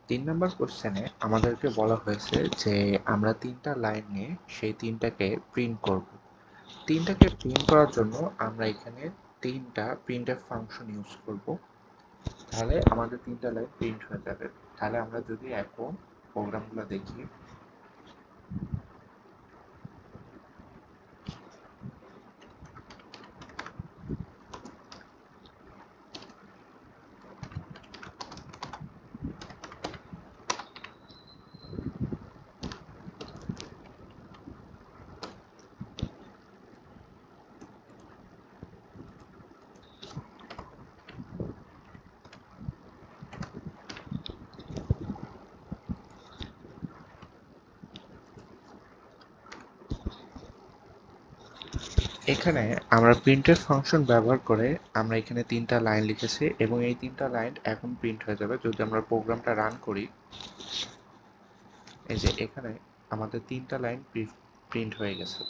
3 number কোশ্চেনে আমাদেরকে বলা হয়েছে যে আমরা 3টা লাইন নিয়ে সেই 3টাকে প্রিন্ট করব। 3টাকে প্রিন্ট করার জন্য আমরা এখানে 3টা প্রিন্টএফ ফাংশন ইউজ করব। তাহলে আমাদের 3টা লাইন প্রিন্ট হয়ে যাবে। তাহলে আমরা যদি এখন প্রোগ্রামগুলো দেখি, এখানে আমরা প্রিন্টএফ ফাংশন ব্যবহার করে আমরা এখানে 3টা লাইন লিখেছি এবং এই 3টা লাইন এখন প্রিন্ট হয়ে যাবে। যদি আমরা প্রোগ্রামটা রান করি, এই যে এখানে আমাদের 3টা লাইন প্রিন্ট হয়ে গেছে।